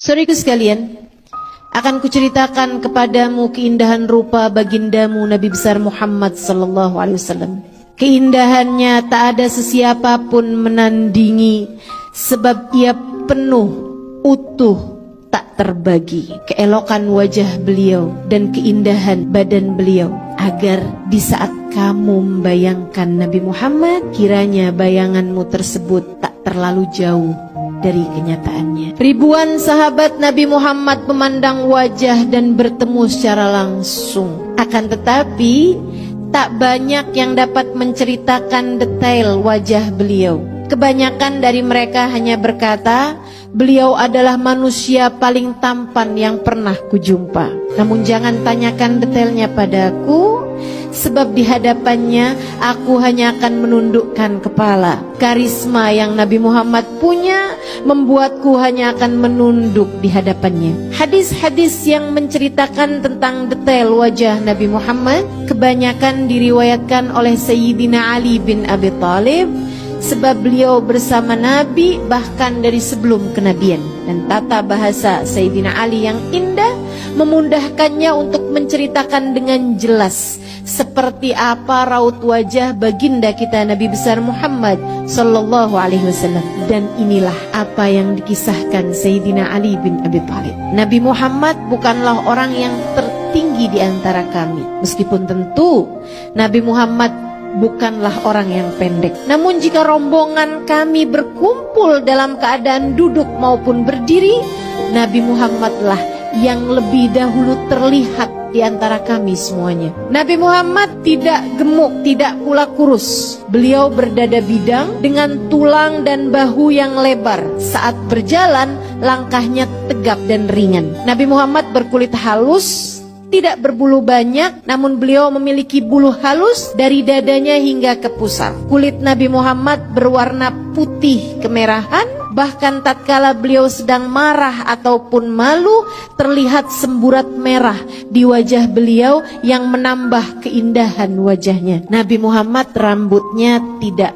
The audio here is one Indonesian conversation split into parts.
Saudaraku sekalian, akan kuceritakan kepadamu keindahan rupa bagindamu Nabi besar Muhammad sallallahu alaihi wasallam. Keindahannya tak ada sesiapa pun menandingi, sebab ia penuh, utuh, tak terbagi. Keelokan wajah beliau dan keindahan badan beliau, agar di saat kamu membayangkan Nabi Muhammad, kiranya bayanganmu tersebut tak terlalu jauh dari kenyataannya. Ribuan sahabat Nabi Muhammad memandang wajah dan bertemu secara langsung. Akan tetapi tak banyak yang dapat menceritakan detail wajah beliau. Kebanyakan dari mereka hanya berkata, beliau adalah manusia paling tampan yang pernah kujumpa. Namun jangan tanyakan detailnya padaku, sebab di hadapannya aku hanya akan menundukkan kepala. Karisma yang Nabi Muhammad punya membuatku hanya akan menunduk di hadapannya. Hadis-hadis yang menceritakan tentang detail wajah Nabi Muhammad kebanyakan diriwayatkan oleh Sayyidina Ali bin Abi Thalib, sebab beliau bersama Nabi bahkan dari sebelum kenabian. Dan tata bahasa Sayyidina Ali yang indah memudahkannya untuk menceritakan dengan jelas seperti apa raut wajah baginda kita Nabi besar Muhammad sallallahu alaihi wasallam. Dan inilah apa yang dikisahkan Sayyidina Ali bin Abi Thalib. Nabi Muhammad bukanlah orang yang tertinggi di antara kami, meskipun tentu Nabi Muhammad bukanlah orang yang pendek. Namun jika rombongan kami berkumpul dalam keadaan duduk maupun berdiri, Nabi Muhammadlah yang lebih dahulu terlihat di antara kami semuanya. Nabi Muhammad tidak gemuk, tidak pula kurus. Beliau berdada bidang dengan tulang dan bahu yang lebar. Saat berjalan, langkahnya tegap dan ringan. Nabi Muhammad berkulit halus, tidak berbulu banyak, namun beliau memiliki bulu halus dari dadanya hingga ke pusar. Kulit Nabi Muhammad berwarna putih kemerahan, bahkan tatkala beliau sedang marah ataupun malu, terlihat semburat merah di wajah beliau yang menambah keindahan wajahnya. Nabi Muhammad rambutnya tidak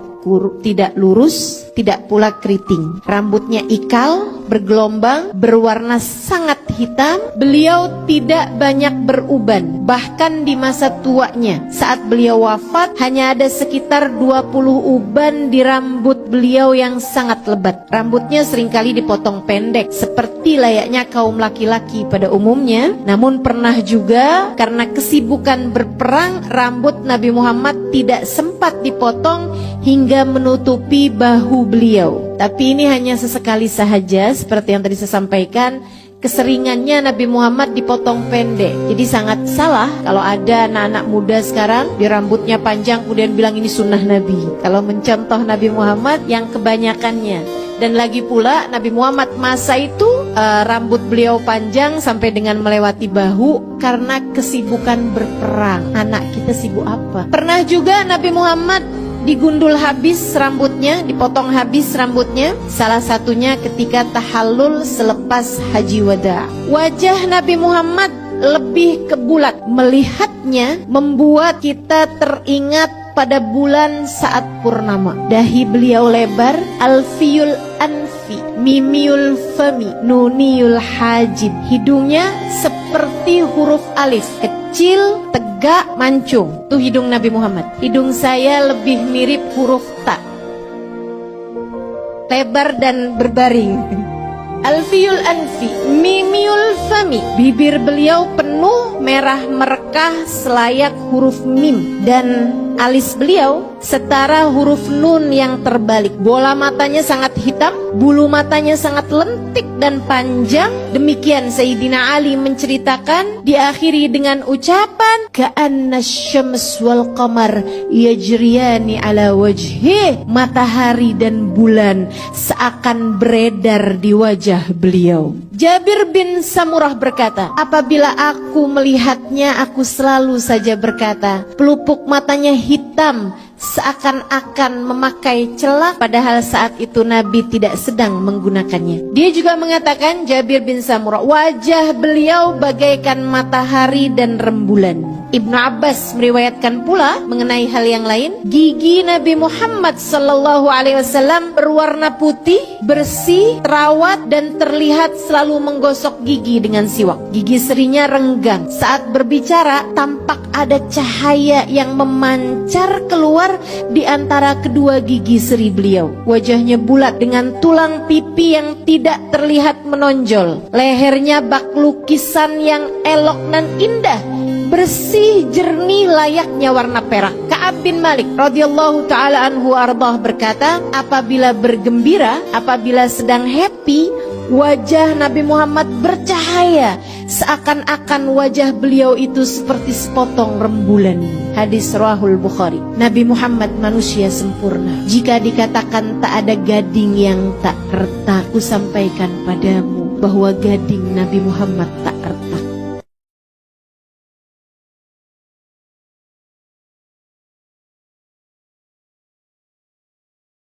lurus, tidak pula keriting. Rambutnya ikal, bergelombang, berwarna sangat hitam. Beliau tidak banyak beruban. Bahkan di masa tuanya, saat beliau wafat, hanya ada sekitar 20 uban di rambut beliau yang sangat lebat. Rambutnya seringkali dipotong pendek, seperti layaknya kaum laki-laki pada umumnya. Namun pernah juga karena kesibukan berperang, rambut Nabi Muhammad tidak sempat dipotong hingga menutupi bahu beliau. Tapi ini hanya sesekali sahaja, seperti yang tadi saya sampaikan. Keseringannya Nabi Muhammad dipotong pendek. Jadi sangat salah kalau ada anak-anak muda sekarang di rambutnya panjang kemudian bilang ini sunnah Nabi, kalau mencontoh Nabi Muhammad yang kebanyakannya. Dan lagi pula Nabi Muhammad masa itu rambut beliau panjang sampai dengan melewati bahu karena kesibukan berperang. Anak kita sibuk apa? Pernah juga Nabi Muhammad digundul habis rambutnya, dipotong habis rambutnya. Salah satunya ketika tahallul selepas haji wada. Wajah Nabi Muhammad lebih ke bulat. Melihatnya membuat kita teringat pada bulan saat purnama. Dahi beliau lebar, alfiyul anfi, mimiul fami, nuniul hajib. Hidungnya seperti huruf alif, kecil, tegak, mancung. Itu hidung Nabi Muhammad. Hidung saya lebih mirip huruf ta, lebar dan berbaring. Alfiyul anfi, mimiul fami. Bibir beliau penuh, merah merekah selayak huruf mim. Dan alis beliau setara huruf nun yang terbalik. Bola matanya sangat hitam, bulu matanya sangat lentik dan panjang. Demikian Sayyidina Ali menceritakan, diakhiri dengan ucapan ka'anna syams wal qamar yajriyani ala wajhi. Matahari dan bulan seakan beredar di wajah beliau. Jabir bin Samurah berkata, apabila aku melihatnya, aku selalu saja berkata, pelupuk matanya hitam seakan-akan memakai celak, padahal saat itu Nabi tidak sedang menggunakannya. Dia juga mengatakan, Jabir bin Samurah, wajah beliau bagaikan matahari dan rembulan. Ibnu Abbas meriwayatkan pula mengenai hal yang lain, gigi Nabi Muhammad sallallahu alaihi wasallam berwarna putih, bersih, terawat dan terlihat selalu menggosok gigi dengan siwak. Gigi serinya renggang. Saat berbicara tampak ada cahaya yang memancar keluar di antara kedua gigi seri beliau. Wajahnya bulat dengan tulang pipi yang tidak terlihat menonjol. Lehernya bak lukisan yang elok dan indah, bersih, jernih, layaknya warna perak. Ka'ab bin Malik radhiyallahu ta'ala anhu ardah berkata, apabila bergembira, apabila sedang happy, wajah Nabi Muhammad bercahaya, seakan-akan wajah beliau itu seperti sepotong rembulan. Hadis Rawahul Bukhari. Nabi Muhammad manusia sempurna. Jika dikatakan tak ada gading yang tak retak, ku sampaikan padamu bahwa gading Nabi Muhammad tak retak.